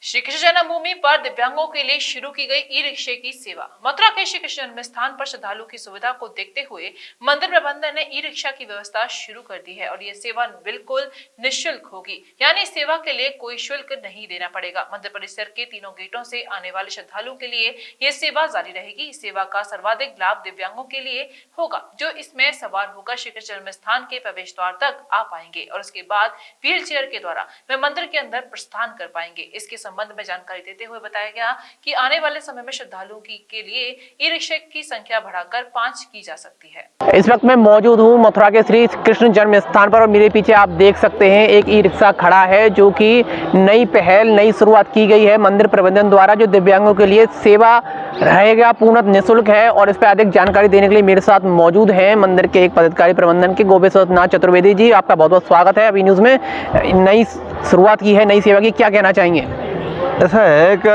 श्री कृष्ण जन्मभूमि पर दिव्यांगों के लिए शुरू की गई ई रिक्शे की सेवा। मथुरा के श्री कृष्ण जन्म स्थान पर श्रद्धालु की सुविधा को देखते हुए मंदिर प्रबंधन ने ई रिक्शा की व्यवस्था शुरू कर दी है और ये सेवा बिल्कुल निःशुल्क होगी, यानी इस सेवा के लिए कोई शुल्क नहीं देना पड़ेगा। मंदिर परिसर के तीनों गेटों से आने वाले श्रद्धालुओं के लिए ये सेवा जारी रहेगी। इस सेवा का सर्वाधिक लाभ दिव्यांगों के लिए होगा, जो इसमें सवार होकर श्री कृष्ण जन्म स्थान के प्रवेश द्वार तक आ पाएंगे और उसके बाद व्हील चेयर के द्वारा वे मंदिर के अंदर प्रस्थान कर पाएंगे। इसके संबंध में जानकारी देते हुए बताया गया कि आने वाले समय में श्रद्धालुओं के लिए ई रिक्शा की संख्या बढ़ाकर 5 की जा सकती है। इस वक्त मैं मौजूद हूँ मथुरा के श्री कृष्ण जन्म स्थान पर और मेरे पीछे आप देख सकते हैं एक ई रिक्शा खड़ा है, जो कि नई पहल नई शुरुआत की गई है मंदिर प्रबंधन द्वारा, जो दिव्यांगों के लिए सेवा रहेगा, पूर्ण निःशुल्क है। और इस पर अधिक जानकारी देने के लिए मेरे साथ मौजूद हैं मंदिर के एक पदाधिकारी प्रबंधन के गोविंद चतुर्वेदी जी। आपका बहुत बहुत स्वागत है। अभी न्यूज़ में नई शुरुआत की है नई सेवा की, क्या कहना चाहेंगे? ऐसा है कि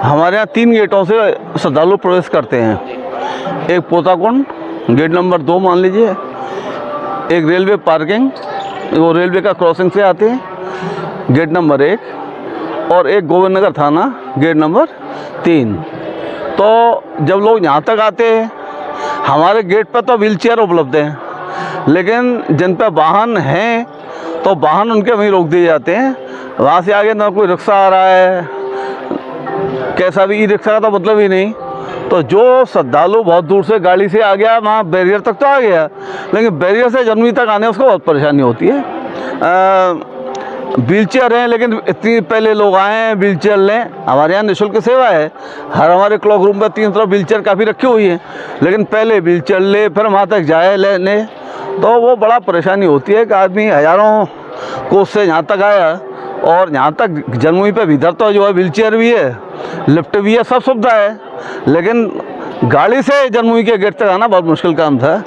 हमारे यहाँ 3 गेटों से श्रद्धालु प्रवेश करते हैं। एक पोताकुंड गेट नंबर 2 मान लीजिए, एक रेलवे पार्किंग, वो रेलवे का क्रॉसिंग से आते हैं गेट नंबर 1, और एक गोविंद नगर थाना गेट नंबर 3। तो जब लोग यहाँ तक आते हैं, हमारे गेट पर तो व्हील चेयर उपलब्ध हैं, लेकिन जिन पर वाहन हैं तो वाहन उनके वहीं रोक दिए जाते हैं। वहाँ से आगे ना कोई रिक्शा आ रहा है, कैसा भी ई रिक्शा का तो मतलब ही नहीं। तो जो श्रद्धालु बहुत दूर से गाड़ी से आ गया, वहाँ बैरियर तक तो आ गया, लेकिन बैरियर से जन्मभूमि तक आने उसको बहुत परेशानी होती है। व्हील चेयर हैं, लेकिन इतनी पहले लोग आए हैं व्हील चेयर लें। हमारे यहाँ निःशुल्क सेवा है, हर हमारे क्लॉक रूम में 3 तरफ व्हील चेयर काफ़ी रखी हुई है, लेकिन पहले व्हील चेयर ले फिर वहाँ तक जाए लेने, तो वो बड़ा परेशानी होती है कि आदमी हज़ारों कोस से यहाँ तक आया और यहाँ तक जन्मभूमि पे भीतर तो जो है व्हील चेयर भी है, लिफ्ट भी है, सब सुविधा है, लेकिन गाड़ी से जन्मभूमि के गेट तक आना बहुत मुश्किल काम था।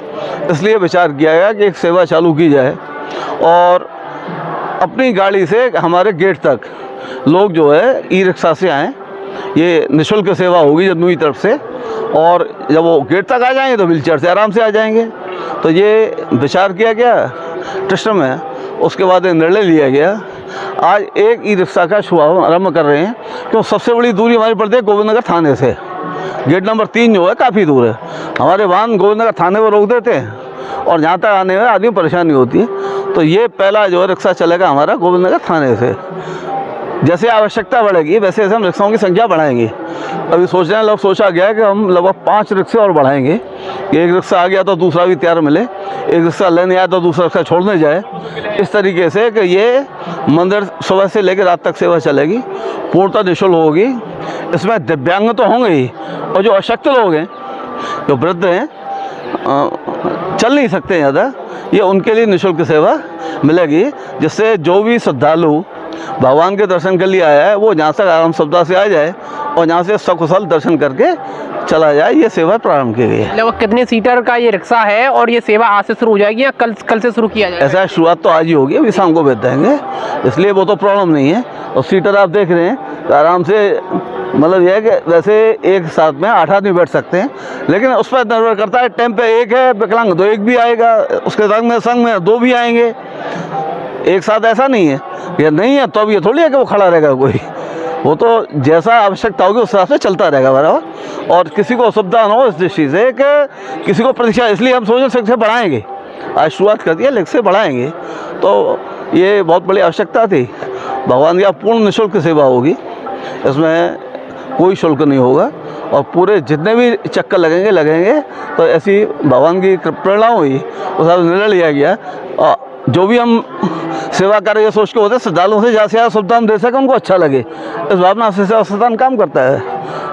इसलिए विचार किया गया कि एक सेवा चालू की जाए और अपनी गाड़ी से हमारे गेट तक लोग जो है ई रिक्शा से आएँ। ये निःशुल्क सेवा होगी जन्मभूमि तरफ से, और जब वो गेट तक आ जाएंगे तो व्हील चेयर से आराम से आ जाएंगे। तो ये विचार किया गया ट्रस्ट में, उसके बाद निर्णय लिया गया। आज एक ई रिक्शा का शुभारंभ कर रहे हैं, क्योंकि सबसे बड़ी दूरी हमारी पड़ती है गोविंद नगर थाने से। गेट नंबर 3 जो है काफ़ी दूर है, हमारे वाहन गोविंद नगर थाने पर रोक देते हैं और यहाँ तक आने में आदमी परेशानी होती है। तो ये पहला जो है रिक्शा चलेगा हमारा गोविंद नगर थाने से। जैसे आवश्यकता बढ़ेगी वैसे वैसे हम रिक्शाओं की संख्या बढ़ाएंगे। अभी सोच रहे हैं, लोग सोचा गया है कि हम लगभग 5 रिक्शे और बढ़ाएंगे। एक रिक्शा आ गया तो दूसरा भी तैयार मिले, एक रिक्शा लेने आया तो दूसरा रिक्शा छोड़ने जाए, इस तरीके से कि ये मंदिर सुबह से लेकर रात तक सेवा चलेगी, पूर्णतः निःशुल्क होगी। इसमें दिव्यांग तो होंगे ही, और जो अशक्त लोग हैं, जो वृद्ध हैं, चल नहीं सकते ज़्यादा, ये उनके लिए निःशुल्क सेवा मिलेगी, जिससे जो भी श्रद्धालु भगवान के दर्शन के लिए आया है वो जहाँ से आराम सुविधा से आ जाए और यहाँ से सकुशल दर्शन करके चला जाए। ये सेवा प्रारंभ की गई है। लगभग कितने सीटर का ये रिक्शा है और ये सेवा आज से शुरू हो जाएगी या कल से शुरू किया जाएगा? ऐसा शुरुआत तो आज ही होगी, अभी शाम को भेज देंगे, इसलिए वो तो प्रॉब्लम नहीं है। और सीटर आप देख रहे हैं तो आराम से, मतलब यह है कि वैसे एक साथ में 8 आदमी बैठ सकते हैं, लेकिन उस पर निर्भर करता है। टाइम पे एक है विकलांग तो एक भी आएगा, उसके संग में 2 भी आएंगे, एक साथ ऐसा नहीं है। ये नहीं है तो अब ये थोड़ी है कि वो खड़ा रहेगा कोई, वो तो जैसा आवश्यकता होगी उस हिसाब से चलता रहेगा बराबर। और किसी को असुविधा ना हो इस दृष्टि से कि किसी को परीक्षा, इसलिए हम सोच सकते बढ़ाएंगे। आज शुरुआत कर दिया, लेकिन से बढ़ाएंगे, तो ये बहुत बड़ी आवश्यकता थी। भगवान की पूर्ण निःशुल्क सेवा होगी, इसमें कोई शुल्क नहीं होगा, और पूरे जितने भी चक्कर लगेंगे तो ऐसी भगवान की प्रेरणा हुई, उस निर्णय लिया गया। और जो भी हम सेवा कर रहे सोच के होते श्रद्धालुओं से ज़्यादा से ज़्यादा सुविधा हम दे सकें, उनको अच्छा लगे, इस भावना से संस्थान काम करता है।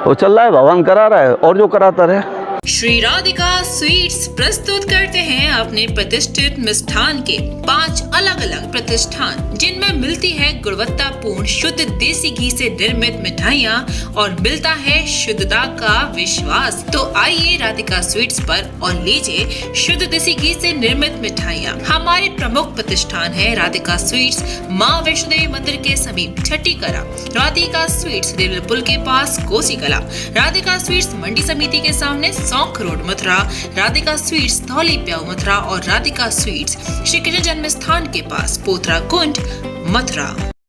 वो चल रहा है, भगवान करा रहा है और जो कराता रहे। श्री राधिका स्वीट्स प्रस्तुत करते हैं अपने प्रतिष्ठित मिष्ठान के 5 अलग अलग प्रतिष्ठान, जिनमें मिलती है गुणवत्तापूर्ण शुद्ध देसी घी से निर्मित मिठाइयाँ और मिलता है शुद्धता का विश्वास। तो आइए राधिका स्वीट्स पर और लीजिए शुद्ध देसी घी से निर्मित मिठाइयाँ। हमारे प्रमुख प्रतिष्ठान है राधिका स्वीट्स, माँ वैष्णो देवी मंदिर के समीप छठी कला, राधिका स्वीट्स रेलवे पुल के पास कोसी कला, राधिका स्वीट्स मंडी समिति के सामने सौंख रोड मथुरा, राधिका स्वीट्स धौली प्याऊ मथुरा और राधिका स्वीट्स श्री कृष्ण जन्म स्थान के पास पोथरा कुंड मथुरा।